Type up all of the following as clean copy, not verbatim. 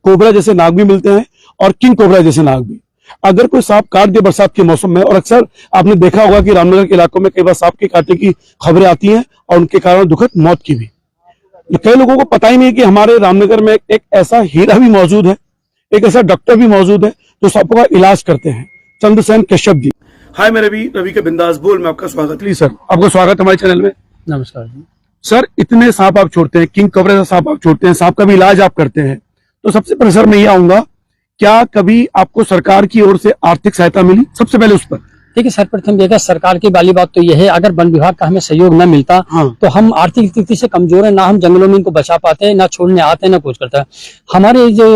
Cobra जैसे नाग भी मिलते हैं और किंग कोबरा जैसे नाग भी। अगर कोई सांप काट दे बरसात के मौसम में, और अक्सर आपने देखा होगा कि रामनगर के इलाकों में कई बार सांप के काटने की खबरें आती हैं और उनके कारण दुखद मौत की भी। कई लोगों को पता ही नहीं कि हमारे रामनगर में एक ऐसा हीरा भी मौजूद है, एक ऐसा डॉक्टर भी मौजूद है जो सांपों का इलाज करते हैं, चंद्रसेन कश्यप जी। हाय मैं रवि के बिंदास बोल में आपका स्वागत है। सर आपका स्वागत है हमारे चैनल में। नमस्कार जी। सर इतने सांप आप छोड़ते हैं, किंग कोबरा का सांप आप छोड़ते हैं, सांप का भी इलाज आप करते हैं, तो सबसे पहले सर मैं ये आऊंगा, क्या कभी आपको सरकार की ओर से आर्थिक सहायता मिली? सबसे पहले उस पर देखिए, सर्वप्रथम देखा सरकार की वाली बात तो यह है, अगर वन विभाग का हमें सहयोग न मिलता तो हम आर्थिक स्थिति से कमजोर है, ना हम जंगलों में इनको बचा पाते, ना छोड़ने आते, ना कुछ करता। हमारे जो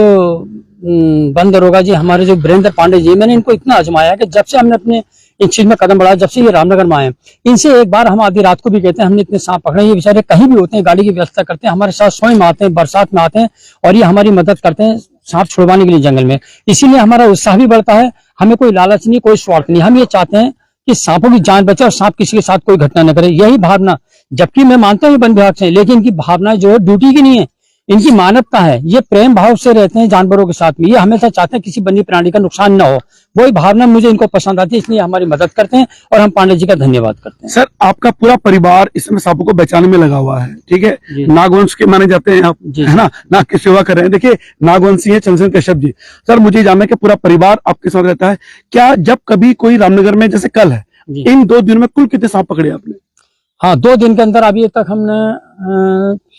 वन दरोगा जी, हमारे जो वीरेंद्र पांडे जी, मैंने इनको इतना आजमाया कि जब से हमने अपने इन चीज में कदम बढ़ाया, जब से ये रामनगर में आए, इनसे एक बार हम आधी रात को भी कहते हैं हमने इतने सांप पकड़े, ये बेचारे कहीं भी होते हैं, गाड़ी की व्यवस्था करते हैं, हमारे साथ स्वयं आते हैं, बरसात में आते हैं और ये हमारी मदद करते हैं सांप छुड़वाने के लिए जंगल में। इसीलिए हमारा उत्साह भी बढ़ता है। हमें कोई लालच नहीं, कोई स्वार्थ नहीं, हम ये चाहते हैं कि सांपों की जान बचे और सांप किसी के साथ कोई घटना न करे, यही भावना। जबकि मैं मानता हूँ वन विभाग से, लेकिन इनकी भावना जो है ड्यूटी की नहीं है, इनकी मानवता है, ये प्रेम भाव से रहते हैं जानवरों के साथ में, ये हमेशा चाहते हैं किसी वन्य प्राणी का नुकसान न हो, वही भावना मुझे इनको पसंद आती है, इसलिए हमारी मदद करते हैं और हम पांडे जी का धन्यवाद करते हैं। सर आपका पूरा परिवार इसमें सांपों को बचाने में लगा हुआ है, ठीक है, नागवंश के माने जाते हैं आप, है ना, नाग की सेवा कर रहे हैं। देखिए नागवंशी है चंद्रसेन कश्यप जी। सर मुझे जानना है कि पूरा परिवार आपके साथ रहता है, क्या जब कभी कोई रामनगर में, जैसे कल है, इन 2 दिनों में कुल कितने सांप पकड़े आपने? हाँ, 2 दिन के अंदर अभी तक हमने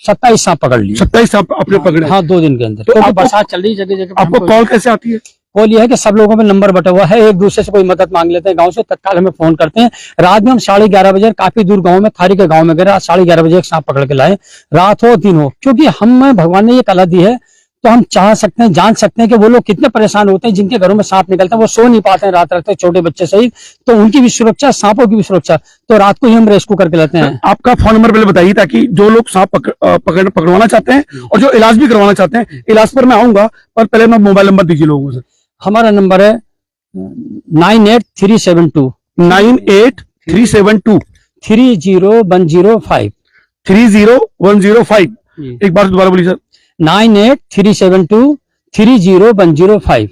27 सांप पकड़ लिए। 27 सांप आपने पकड़े? हाँ, 2 दिन के अंदर। तो बरसात चल रही है जगह जगह। आपको कॉल कैसे आती है? कॉल ये है कि सब लोगों में नंबर बटा हुआ है, एक दूसरे से कोई मदद मांग लेते हैं गांव से, तत्काल हमें फोन करते हैं। रात में हम 11:30 बजे काफी दूर गांव में, थारी के गांव में गए, 11:30 बजे एक सांप पकड़ के लाए, रात हो दिन हो, क्योंकि हमें भगवान ने ये कला दी है, तो हम चाह सकते हैं, जान सकते हैं कि वो लोग कितने परेशान होते हैं जिनके घरों में सांप निकलता है, वो सो नहीं पाते हैं रात रात तक, छोटे बच्चे सहित, तो उनकी भी सुरक्षा, सांपों की भी सुरक्षा, तो रात को ही हम रेस्क्यू करके लाते हैं। आपका फोन नंबर पहले बताइए, ताकि जो लोग सांप पकड़वाना चाहते हैं और जो इलाज भी करवाना चाहते हैं, इलाज पर मैं आऊंगा, पर पहले मैं मोबाइल नंबर दीजिए लोगों से। हमारा नंबर है 98372 98372 30105 30105। एक बार दोबारा बोलिए सर। 98372 30105।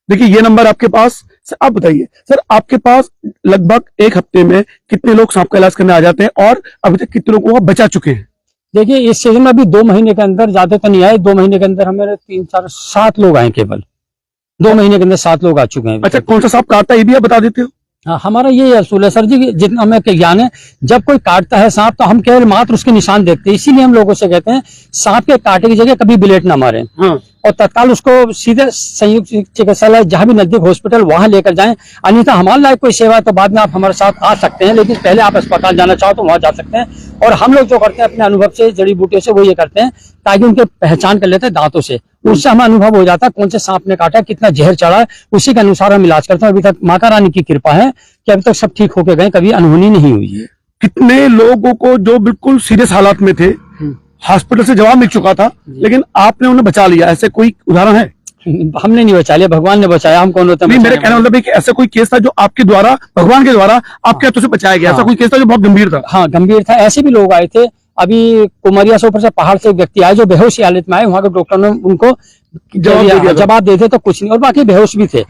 देखिए ये नंबर आपके पास। सर आप बताइए, सर आपके पास लगभग एक हफ्ते में कितने लोग सांप का इलाज करने आ जाते हैं और अभी तक कितने लोगों को बचा चुके हैं? देखिए इस सीजन में अभी 2 महीने के अंदर, ज्यादा तो नहीं आए, 2 महीने के अंदर हमारे 3 4 7 लोग आए, केवल 2 महीने के अंदर 7 लोग आ चुके हैं। अच्छा, कौन सा सांप काटता है ये भी आप बता देते हो? हाँ, हमारा ये असूल है सर जी, जितना हमें ज्ञान है, जब कोई काटता है सांप तो हम केवल मात्र उसके निशान देखते हैं, इसीलिए हम लोगों से कहते हैं सांप के काटे की जगह कभी ब्लेड ना मारें। हाँ। और तत्काल उसको सीधे संयुक्त चिकित्सालय जहां भी नजदीक हॉस्पिटल वहां लेकर जाएं, अन्यथा हमारे लायक कोई सेवा है तो बाद में आप हमारे साथ आ सकते हैं, लेकिन पहले आप अस्पताल जाना चाहो तो वहां जा सकते हैं। और हम लोग जो करते हैं अपने अनुभव से, जड़ी बूटियों से, वो ये करते हैं ताकि उनके पहचान कर लेते हैं दांतों से, उससे हमें अनुभव हो जाता है कौन से सांप ने काटा है, कितना जहर चढ़ा है, उसी के अनुसार हम इलाज करते हैं। अभी तक माता रानी की कृपा है कि अभी तक सब ठीक होके गए, कभी अनहोनी नहीं हुई है। कितने लोगों को जो बिल्कुल सीरियस हालात में थे, हॉस्पिटल से जवाब मिल चुका था, लेकिन आपने उन्हें बचा लिया, ऐसे कोई उदाहरण है? हमने नहीं बचा लिया, भगवान ने बचाया। हम कौन होते हैं? मेरे कहने मतलब है कि ऐसा कोई केस था जो आपके द्वारा, भगवान के द्वारा आपके हाथों से बचाया गया? ऐसा कोई केस था जो बहुत गंभीर था? हाँ, गंभीर था। ऐसे भी लोग आए थे, अभी कुमरिया से ऊपर से पहाड़ से एक व्यक्ति आए जो बेहोश हालत में आए, वहां के डॉक्टर ने उनको जवाब दे दिया तो कुछ नहीं, और बाकी बेहोश भी थे,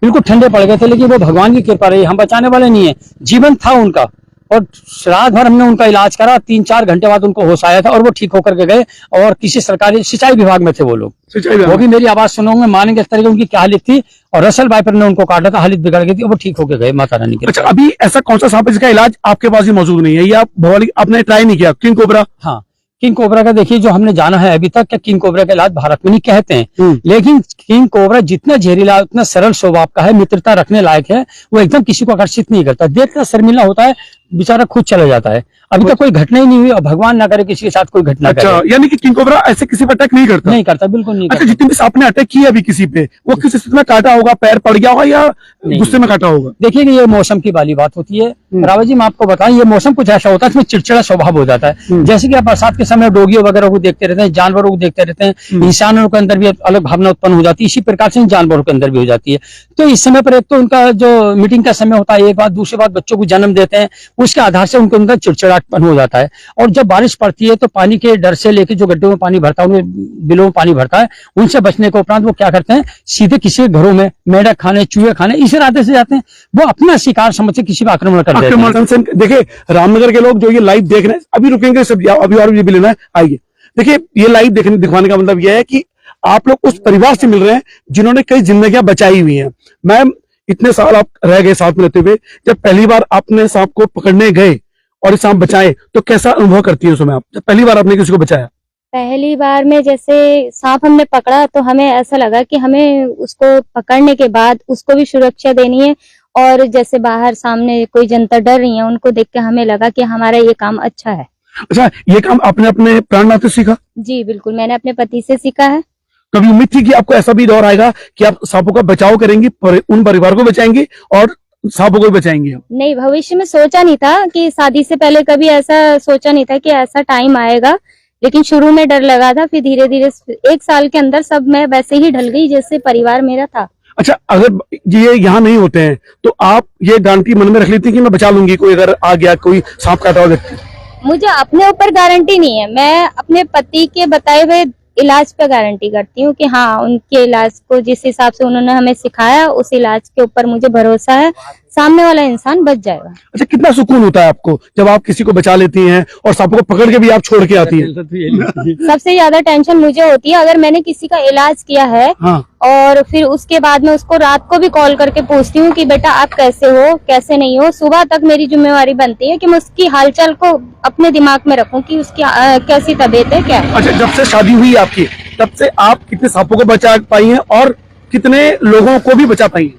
बिल्कुल ठंडे पड़ गए थे, लेकिन वो भगवान की कृपा रही, हम बचाने वाले नहीं है, जीवन था उनका, और रात भर हमने उनका इलाज करा, 3-4 घंटे बाद उनको होश आया था और वो ठीक होकर के गए। और किसी सरकारी सिंचाई विभाग में थे वो लोग, वो भी मेरी आवाज सुनोगे, मानेंगे इस तरह की उनकी क्या हालत थी, और रसल वाइपर ने उनको काटा था, हालत बिगड़ गई थी, और वो ठीक होकर गए माता रानी के। अच्छा, अभी ऐसा कौन सा सांप है जिसका इलाज आपके पास ही मौजूद नहीं है, या आपने ट्राई नहीं किया? King cobra? हाँ, किंग कोबरा का देखिए जो हमने जाना है अभी तक, क्या किंग कोबरा का इलाज भारत में नहीं कहते हैं, लेकिन किंग कोबरा जितना जहरीला, उतना सरल स्वभाव का है, मित्रता रखने लायक है, वो एकदम किसी को आकर्षित नहीं करता, देखकर शर्मिला होता है, बेचारा खुद चला जाता है। अभी तक कोई घटना ही नहीं हुई और भगवान ना करे किसी के साथ कोई घटना करे। यानी कि किंग कोबरा ऐसे किसी पर अटैक नहीं करता? नहीं करता, बिल्कुल नहीं करता। अच्छा, जितने भी सांप ने अटैक किया अभी किसी पे, वो किस स्थिति में काटा होगा? पैर पड़ गया होगा या गुस्से में काटा होगा? देखिए कि ये मौसम की वाली बात होती है रावत जी, मैं आपको बताऊं, ये मौसम कुछ ऐसा होता है इसमें चिड़चिड़ा स्वभाव हो जाता है। जैसे कि आप बरसात के समय डोगियों वगैरह को देखते रहते हैं, जानवरों को देखते रहते हैं, इंसानों के अंदर भी अलग भावना उत्पन्न हो जाती है, इसी प्रकार से जानवरों के अंदर भी हो जाती है। तो इस समय पर एक तो उनका जो मीटिंग का समय होता है एक बात, दूसरी बात बच्चों को जन्म देते हैं, उसके आधार से उनके अंदर चिड़चिड़ापन हो जाता है। और जब बारिश पड़ती है तो पानी के डर से लेके जो गड्ढों में पानी भरता है, उनमें बिलों में पानी भरता है, उनसे बचने के उपरांत वो क्या करते हैं, सीधे किसी घरों में मेढक खाने, चूहे खाने, इस इरादे से जाते हैं, वो अपना शिकार समझ के किसी पर आक्रमण कर देते हैं। देखिए रामनगर के लोग जो ये लाइव देख रहे हैं, अभी रुकेंगे सब, अभी और भी लेना है, आइए। देखिए ये लाइव दिखवाने का मतलब यह है कि आप लोग उस परिवार से मिल रहे हैं जिन्होंने कई जिंदगियां बचाई हुई हैं। मैम, इतने साल आप रह गए साथ में रहते हुए, जब पहली बार आपने सांप को पकड़ने गए और सांप बचाए तो कैसा अनुभव करती है उस समय आप, जब पहली बार आपने किसी को बचाया? पहली बार में जैसे सांप हमने पकड़ा तो हमें ऐसा लगा कि हमें उसको पकड़ने के बाद उसको भी सुरक्षा देनी है, और जैसे बाहर सामने कोई जनता डर रही है उनको देख के हमें लगा कि हमारा ये काम अच्छा है। अच्छा, ये काम आपने अपने प्राणनाथ से सीखा? जी बिल्कुल, मैंने अपने पति से सीखा है। कभी उम्मीद थी कि आपको ऐसा भी दौर आएगा कि आप सांपों का बचाव करेंगी, उन परिवार को बचाएंगी और सांपों को भी बचाएंगी? नहीं, भविष्य में सोचा नहीं था कि शादी से पहले कभी ऐसा सोचा नहीं था कि ऐसा टाइम आएगा, लेकिन शुरू में डर लगा था, फिर धीरे धीरे 1 साल के अंदर सब मैं वैसे ही ढल गई जैसे परिवार मेरा था। अच्छा, अगर ये यहाँ नहीं होते हैं तो आप ये गारंटी मन में रख लेती कि मैं बचा लूंगी, कोई अगर आ गया, कोई सांप काटा हुआ व्यक्ति? मुझे अपने ऊपर गारंटी नहीं है, मैं अपने पति के बताए हुए इलाज पे गारंटी करती हूँ कि हाँ, उनके इलाज को जिस हिसाब से उन्होंने हमें सिखाया उस इलाज के ऊपर मुझे भरोसा है, सामने वाला इंसान बच जाएगा। अच्छा, कितना सुकून होता है आपको जब आप किसी को बचा लेती हैं और सांपों को पकड़ के भी आप छोड़ के आती हैं? सबसे ज्यादा टेंशन मुझे होती है अगर मैंने किसी का इलाज किया है, हाँ। और फिर उसके बाद में उसको रात को भी कॉल करके पूछती हूँ कि बेटा आप कैसे हो, कैसे नहीं हो। सुबह तक मेरी जिम्मेवारी बनती है कि मैं उसकी हालचाल को अपने दिमाग में रखूं कि उसकी कैसी तबीयत है, क्या है। अच्छा, जब से शादी हुई आपकी तब से आप कितने सांपों को बचा पाई हैं और कितने लोगों को भी बचा पाई हैं?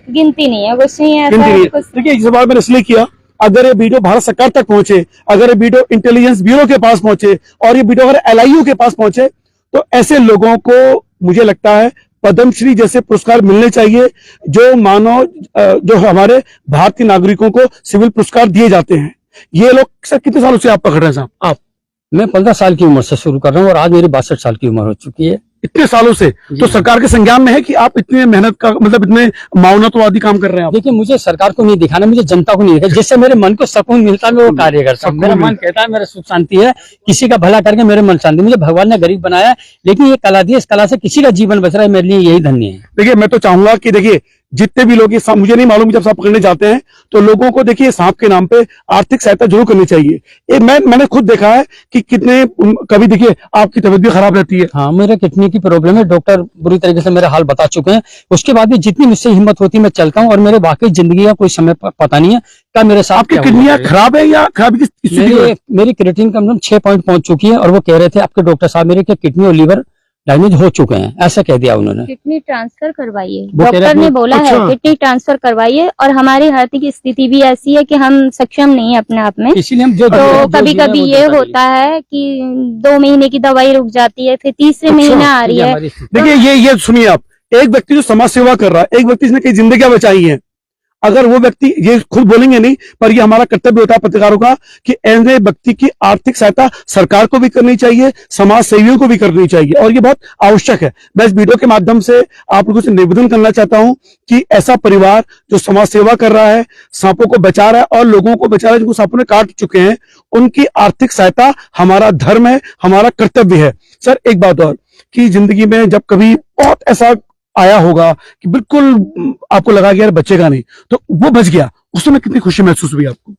गिनती नहीं है, कुछ नहीं है गिनती नहीं है। कुछ। देखिए, इस बार मैंने इसलिए किया, अगर ये वीडियो भारत सरकार तक पहुंचे, अगर ये वीडियो इंटेलिजेंस ब्यूरो के पास पहुंचे और ये वीडियो अगर LIU के पास पहुंचे तो ऐसे लोगों को मुझे लगता है पद्मश्री जैसे पुरस्कार मिलने चाहिए, जो मानव जो हमारे भारतीय नागरिकों को सिविल पुरस्कार दिए जाते हैं। ये लोग सर कितने सालों से आप पकड़ रहे हैं साहब? आप? मैं 15 साल की उम्र से शुरू कर रहा हूँ और आज मेरी 62 साल की उम्र हो चुकी है। इतने सालों से तो सरकार के संज्ञान में है कि आप इतने मेहनत का मतलब इतने मानवतावादी काम कर रहे हैं आप? देखिए, मुझे सरकार को नहीं दिखाना, मुझे जनता को नहीं दिखाना, जिससे मेरे मन को सुकून मिलता है, मैं वो कार्य करता हूँ। मेरा मन कहता है मेरा सुख शांति है, किसी का भला करके मेरे मन शांति। मुझे भगवान ने गरीब बनाया है, लेकिन ये कला दी है, इस कला से किसी का जीवन बच रहा है, मेरे लिए यही धन्य है। देखिए, मैं तो चाहूंगा कि देखिए जितने भी लोग ये सांप, मुझे नहीं मालूम जब सांप पकड़ने जाते हैं तो लोगों को देखिए सांप के नाम पे आर्थिक सहायता जरूर करनी चाहिए। ये मैंने खुद देखा है कि कितने, कभी देखिए आपकी तबीयत भी खराब रहती है। हाँ, मेरे किडनी की प्रॉब्लम है, डॉक्टर बुरी तरीके से मेरा हाल बता चुके हैं। उसके बाद भी जितनी मुझसे हिम्मत होती है मैं चलता हूँ, और मेरे वाकई जिंदगी का कोई समय पता नहीं है क्या मेरे साथ। आपकी किडनियां खराब है या खराबी की स्थिति है? मेरी क्रिएटिनिन कम से कम 6 पॉइंट पहुंच चुकी है, और वो कह रहे थे आपके डॉक्टर साहब मेरे के किडनी और लीवर डैमेज हो चुके हैं, ऐसा कह दिया उन्होंने। किडनी ट्रांसफर करवाइए, वो कह रहे डॉक्टर ने हैं, बोला अच्छा। है किडनी ट्रांसफर करवाइए, और हमारी आर्थिक स्थिति भी ऐसी है कि हम सक्षम नहीं है अपने आप में। इसीलिए हम जो तो कभी कभी ये होता है कि 2 महीने की दवाई रुक जाती है, फिर तीसरे महीने आ रही है। देखिए, ये सुनिए आप, एक व्यक्ति जो समाज सेवा कर रहा है, एक व्यक्ति जिसने कई जिंदगियां बचाई हैं, अगर वो व्यक्ति, ये खुद बोलेंगे नहीं पर ये हमारा कर्तव्य होता है पत्रकारों का कि ऐसे व्यक्ति की आर्थिक सहायता सरकार को भी करनी चाहिए, समाज सेवियों को भी करनी चाहिए, और ये बहुत आवश्यक है। मैं इस वीडियो के माध्यम से आप लोगों से निवेदन करना चाहता हूं कि ऐसा परिवार जो समाज सेवा कर रहा है, सांपों को बचा रहा है और लोगों को बचा रहा है जिनको सांपों ने काट चुके हैं, उनकी आर्थिक सहायता हमारा धर्म है, हमारा कर्तव्य है। सर, एक बात और कि जिंदगी में जब कभी बहुत ऐसा आया होगा कि बिल्कुल आपको लगा कि यार बचेगा नहीं, तो वो बच गया, उस समय कितनी खुशी महसूस हुई आपको?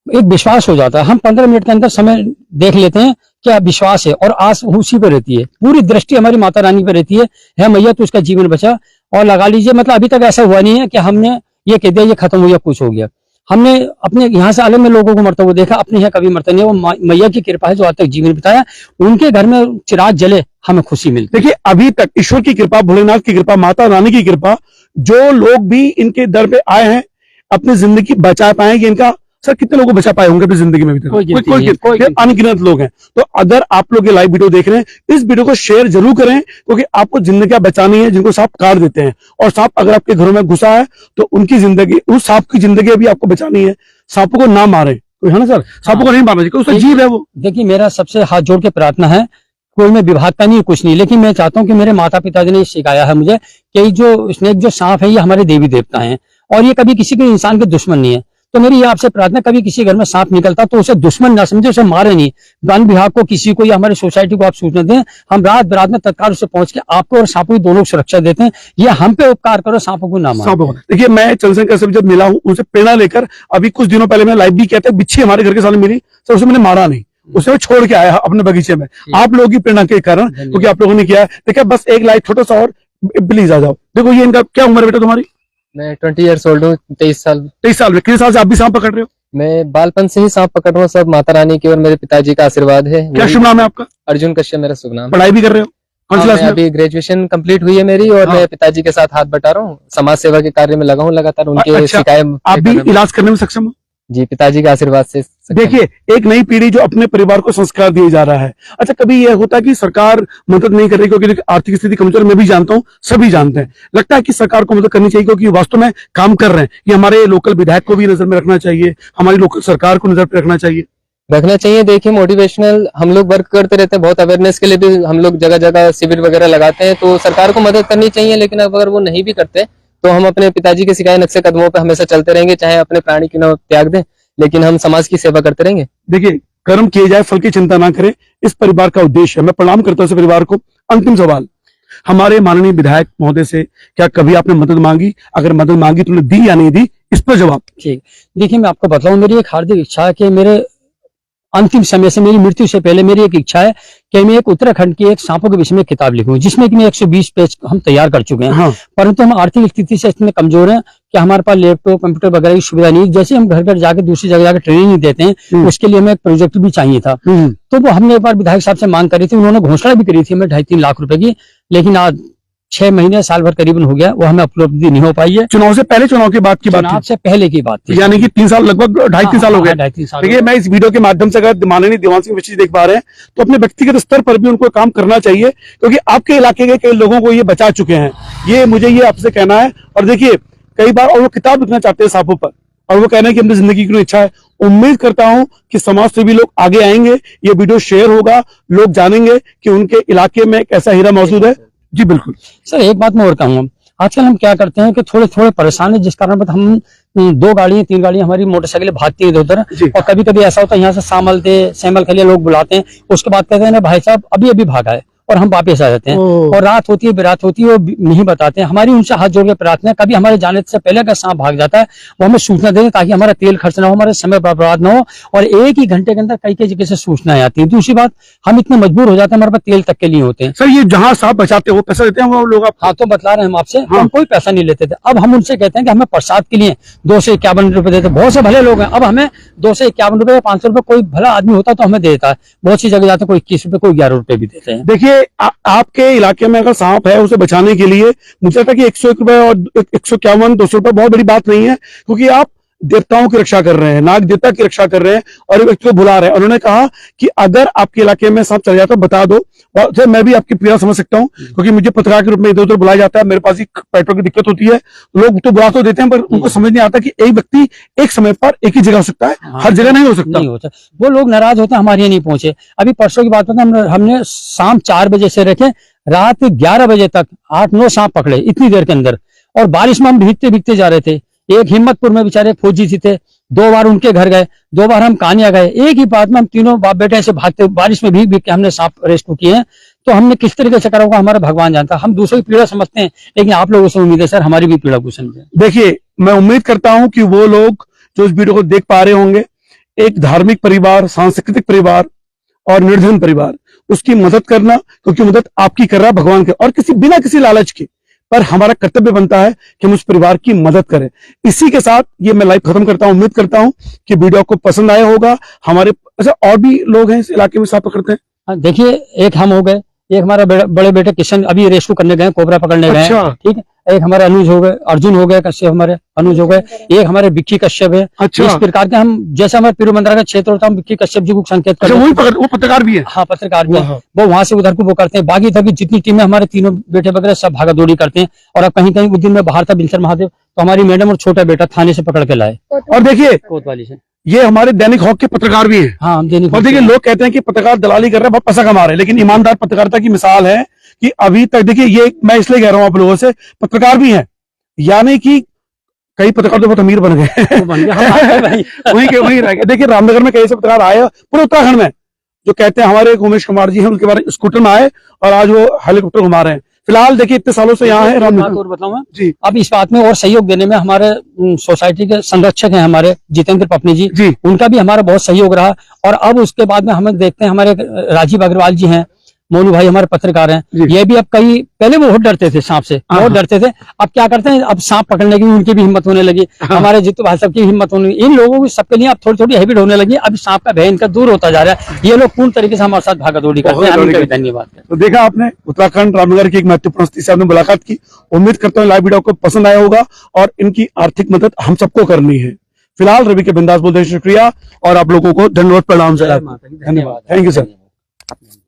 एक विश्वास हो जाता है, हम 15 मिनट के अंदर समय देख लेते हैं, क्या विश्वास है, और आस उसी पे रहती है, पूरी दृष्टि हमारी माता रानी पे रहती है मैया तो उसका जीवन बचा। और लगा लीजिए, मतलब अभी तक ऐसा हुआ नहीं है कि हमने ये कह दिया ये खत्म हो गया, कुछ हो गया। हमने अपने यहाँ से अलग में लोगों को मरते हुए देखा, अपने यहाँ कभी मरते नहीं। वो मैया की कृपा है जो आज तक जीवन बिताया, उनके घर में चिराग जले हमें खुशी मिलती। देखिए, अभी तक ईश्वर की कृपा, भोलेनाथ की कृपा, माता रानी की कृपा, जो लोग भी इनके दर पे आए हैं अपनी जिंदगी बचा पाएंगे। इनका सर कितने लोगों को बचा पाए होंगे अपनी जिंदगी में? अभी तक कोई अनगिनत लोग हैं। तो अगर आप लोग ये लाइव वीडियो देख रहे हैं, इस वीडियो को शेयर जरूर करें, क्योंकि आपको जिंदगी बचानी है जिनको सांप काट देते हैं। और सांप अगर आपके घरों में घुसा है तो उनकी जिंदगी, उस सांप की जिंदगी भी आपको बचानी है। सांपों को ना मारें, कोई है ना सर, सांपों को नहीं मारना चाहिए, उसका जीव है वो। देखिए मेरा सबसे हाथ जोड़ के प्रार्थना है, कोई मैं विभाग का नहीं कुछ नहीं, लेकिन मैं चाहता हूँ कि मेरे माता पिताजी ने सिखाया है मुझे कि जो स्नेक जो सांप है ये हमारे देवी देवता हैं और ये कभी किसी के इंसान के दुश्मन नहीं है। तो मेरी ये आपसे प्रार्थना, कभी किसी घर में सांप निकलता तो उसे दुश्मन ना समझे, उसे मारे नहीं। वन विभाग को, किसी को या हमारी सोसाइटी को आप सूचना दें, हम रात बरात में तत्काल उसे पहुंच के आपको और सांपों की दोनों सुरक्षा देते हैं। ये हम पे उपकार करो, सांपों को ना मारो। देखिए मैं चंद्रशेखर से जब मिला हूँ, उनसे प्रेरणा लेकर अभी कुछ दिनों पहले मैं लाइव भी कहता बिच्छी हमारे घर के सामने मिली सर, उसे मैंने मारा नहीं, उसे मैं छोड़ के आया अपने बगीचे में, आप लोगों की प्रेरणा के कारण, क्योंकि आप लोगों ने किया है। देखिए बस एक लाइव छोटा सा और प्लीज आ जाओ। देखो ये इनका क्या उम्र है बेटा तुम्हारी? मैं 20 ईयर्स ओल्ड हूँ, 23 साल। 23 साल में? कितने साल से आप भी सांप पकड़ रहे हो? मैं बालपन से ही सांप पकड़ रहा हूँ, सब माता रानी की और मेरे पिताजी का आशीर्वाद है। क्या शुभ नाम है आपका? अर्जुन कश्यप मेरा शुभ नाम। पढ़ाई भी कर रहे हो? कौन सी क्लास में? अभी ग्रेजुएशन कंप्लीट हुई है मेरी और मैं पिताजी के साथ हाथ बटा रहा हूँ, समाज सेवा के कार्य में लगा हूँ लगातार, उनके शिकायत। आप भी इलाज करने में सक्षम हो? जी, पिताजी के आशीर्वाद से। देखिए एक नई पीढ़ी जो अपने परिवार को संस्कार दिए जा रहा है। अच्छा कभी यह होता है कि सरकार मदद नहीं कर रही क्योंकि आर्थिक स्थिति कमजोर, मैं भी जानता हूँ, सभी जानते हैं, लगता है कि सरकार को मदद करनी चाहिए क्योंकि वास्तव में काम कर रहे हैं। ये हमारे लोकल विधायक को भी नजर में रखना चाहिए, हमारी लोकल सरकार को नजर में रखना चाहिए। देखिए मोटिवेशनल हम लोग वर्क करते रहते हैं, बहुत अवेयरनेस के लिए भी हम लोग जगह जगह शिविर वगैरह लगाते हैं, तो सरकार को मदद करनी चाहिए। लेकिन अगर वो नहीं भी करते तो हम अपने पिताजी के सिखाए नक्शे कदमों पर हमेशा चलते रहेंगे, चाहे अपने प्राणी की न त्याग दें, लेकिन हम समाज की सेवा करते रहेंगे। देखिए कर्म किए जाए फल की चिंता ना करें, इस परिवार का उद्देश्य है। मैं प्रणाम करता हूं इस परिवार को। अंतिम सवाल हमारे माननीय विधायक महोदय से, क्या कभी आपने मदद मांगी? अगर मदद मांगी तो दी या नहीं दी, इस पर जवाब। ठीक, देखिए मैं आपको बताऊं, मेरी एक हार्दिक इच्छा है कि मेरे अंतिम समय से, मेरी मृत्यु से पहले मेरी एक इच्छा है कि मैं एक उत्तराखंड की एक सांपों के विषय में किताब लिखूं, जिसमें कि मैं 120 पेज हम तैयार कर चुके हैं। हाँ। परंतु हम आर्थिक स्थिति से इतने कमजोर हैं कि हमारे पास लैपटॉप कंप्यूटर वगैरह की सुविधा नहीं है। जैसे हम घर घर जाके दूसरी जगह जाकर ट्रेनिंग देते हैं, उसके लिए हमें एक प्रोजेक्ट भी चाहिए था। तो वो हमने एक बार विधायक साहब से मांग करी थी, उन्होंने घोषणा भी करी थी हमें 2.5-3 लाख रुपए की, लेकिन आज 6 महीने साल भर करीबन हो गया, वो हमें उपलब्धि नहीं हो पाई है। चुनाव से पहले, चुनाव के बाद की बात? चुनाव से पहले की बात थी, यानी कि 3 साल, लगभग 2.5-3 साल हो गए। देखिए मैं इस वीडियो के माध्यम से अगर माननीय देवांश सिंह विश्व देख पा रहे हैं तो अपने व्यक्तिगत स्तर पर भी उनको काम करना चाहिए, क्योंकि आपके इलाके के कई लोगों को ये बचा चुके हैं। ये मुझे ये आपसे कहना है। और देखिए कई बार और वो किताब लिखना चाहते हैं सांपों पर, और वो कहना है कि अपनी जिंदगी की इच्छा है। उम्मीद करता हूं कि समाज से भी लोग आगे आएंगे, ये वीडियो शेयर होगा, लोग जानेंगे कि उनके इलाके में एक ऐसा हीरा मौजूद है। जी बिल्कुल सर, एक बात मैं और कहूंगा, आजकल हम क्या करते हैं कि थोड़े थोड़े परेशान है, जिस कारण हम 2 गाड़ियां 3 गाड़ियां हमारी मोटरसाइकिलें भागती है इधर उधर, और कभी कभी ऐसा होता है यहाँ से सैमल के लिए लोग बुलाते हैं, उसके बाद कहते हैं ना भाई साहब अभी अभी भागा है, और हम वापस आ जाते हैं, और रात होती है बेरात होती है, वो नहीं बताते हैं। हमारी उनसे हाथ जोड़ के प्रार्थना है, कभी हमारे जाने से पहले अगर सांप भाग जाता है वो हमें सूचना दें, ताकि हमारा तेल खर्च ना हो, हमारे समय बर्बाद ना हो, और एक ही घंटे के अंदर कई कई जगह से सूचनाएं आती है। दूसरी बात, हम इतने मजबूर हो जाते हैं, हमारे पास तेल तक के लिए होते हैं। सर ये जहां सांप बचाते हैं वो पैसा देते हैं वो लोग? आप हाँ तो बतला रहे हैं हम आपसे, हम कोई पैसा नहीं लेते थे। अब हम उनसे कहते हैं कि हमें प्रसाद के लिए 2 से 51 रुपए देते, बहुत से भले लोग हैं, अब हमें 2 से 51 रुपए या 500 रुपए कोई भला आदमी होता तो हमें देता है। बहुत सी जगह जाते कोई 21 रुपए, कोई 11 रुपए भी देते हैं। देखिए आपके इलाके में अगर सांप है उसे बचाने के लिए मुझे लगता है कि 101 रुपए और 151, 200 रुपए बहुत बड़ी बात नहीं है, क्योंकि आप देवताओं की रक्षा कर रहे हैं, नाग देवता की रक्षा कर रहे हैं, और एक व्यक्ति को बुला रहे हैं। उन्होंने कहा कि अगर आपके इलाके में सांप चल जाता है बता दो। और मैं भी आपकी पीड़ा समझ सकता हूँ, क्योंकि मुझे पत्रकार के रूप में इधर उधर बुलाया जाता है, मेरे पास ही पेट्रोल की दिक्कत होती है, लोग तो बुला तो देते हैं पर उनको समझ नहीं आता कि एक व्यक्ति एक समय पर एक ही जगह हो सकता है, हर जगह नहीं हो सकता। वो लोग नाराज होते हैं, हमारे यहाँ नहीं पहुंचे। अभी परसों की बात होता है, हमने शाम 4 बजे से रखे रात 11 बजे तक 8-9 सांप पकड़े इतनी देर के अंदर, और बारिश में हम भीगते भीगते जा रहे थे। एक हिम्मतपुर में बेचारे फौजी जी थे, 2 बार उनके घर गए, 2 बार हम कानिया गए, एक ही बात में हम तीनों बाप बेटे से भागते बारिश में भीग भीग के हमने सांप रेस्क्यू किए हैं। तो हमने किस तरीके से करा होगा हमारा भगवान जानता। हम दूसरों की पीड़ा समझते हैं, लेकिन आप लोगों से उम्मीद है सर हमारी भी पीड़ा को समझें। देखिए मैं उम्मीद करता हूं कि वो लोग जो इस वीडियो को देख पा रहे होंगे, एक धार्मिक परिवार, सांस्कृतिक परिवार और निर्धन परिवार, उसकी मदद करना, क्योंकि मदद आपकी कर रहा है भगवान के, और किसी बिना किसी लालच के, पर हमारा कर्तव्य बनता है कि हम उस परिवार की मदद करें। इसी के साथ ये मैं लाइव खत्म करता हूं। उम्मीद करता हूं कि वीडियो आपको पसंद आया होगा। हमारे अच्छा और भी लोग हैं इस इलाके में सांप पकड़ते हैं? देखिए एक हम हो गए, एक हमारा बड़े बेटे किशन अभी रेस्क्यू करने गए, कोबरा पकड़ने गए। अच्छा। ठीक है, एक हमारे अनुज हो गए, अर्जुन हो गए कश्यप, हमारे अनुज हो गए, एक हमारे विक्की कश्यप है। अच्छा। इस प्रकार के हम, जैसे हमारे पिरुमंदरा का क्षेत्र होता है, हम विक्की कश्यप जी को संकेत करते हैं। वो पत्रकार भी है? हाँ पत्रकार भी है, वो वहां से उधर को वो करते हैं। बाकी इधर की जितनी टीमें हमारे तीनों बेटे वगैरह सब भागा दौड़ी करते हैं। और अब कहीं कहीं उस दिन में बाहर था बिलसर महादेव, तो हमारी मैडम और छोटा बेटा थाने से पकड़ के लाए, और देखिए कोतवाली से। ये हमारे दैनिक हॉक के पत्रकार भी हैं। हाँ, हम दैनिक और देखिए लोग कहते हैं कि पत्रकार दलाली कर रहे हैं, बहुत पैसा कमा रहे हैं, लेकिन ईमानदार पत्रकारिता की मिसाल है कि अभी तक देखिए, ये मैं इसलिए कह रहा हूं आप लोगों से, पत्रकार भी हैं, यानी कि कई पत्रकार तो बहुत अमीर बन गए वो बन गया, हम आए भाई। वहीं रह गए। देखिए रामनगर में कई ऐसे पत्रकार आए पूरे उत्तराखंड में, जो कहते हैं हमारे उमेश कुमार जी हैं, उनके बारे स्कूटर में आए और आज वो हेलीकॉप्टर घुमा रहे हैं। फिलहाल देखिए इतने सालों से यहाँ है रामनगर। और बताऊं मैं जी अब इस बात में और सहयोग देने में हमारे सोसाइटी के संरक्षक हैं हमारे जितेंद्र पपनी जी, जी उनका भी हमारा बहुत सहयोग रहा। और अब उसके बाद में हम देखते हैं हमारे राजीव अग्रवाल जी हैं, मोनू भाई हमारे पत्रकार हैं, ये भी अब कई पहले वो बहुत डरते थे सांप से, बहुत डरते थे, अब क्या करते हैं, अब सांप पकड़ने की उनकी भी हिम्मत होने लगी, हमारे जीतू भाई साहब की हिम्मत होने लगी, इन लोगों की सबके लिए अब थोड़ी थोड़ी हैबिट होने लगी, अब सांप का भय इनका दूर होता जा रहा है। ये लोग पूर्ण तरीके से हमारे साथ भागा दौड़ी करते हैं, इनका भी धन्यवाद। तो देखा आपने उत्तराखंड रामनगर की एक महत्वपूर्ण हस्ती से आपने मुलाकात की। उम्मीद करता हूँ लाइव वीडियो को पसंद आया होगा और इनकी आर्थिक मदद हम सबको करनी है। फिलहाल रवि के बिंदास बोलते हैं शुक्रिया और आप लोगों को धन्यवाद, प्रणाम सर। धन्यवाद, थैंक यू सर।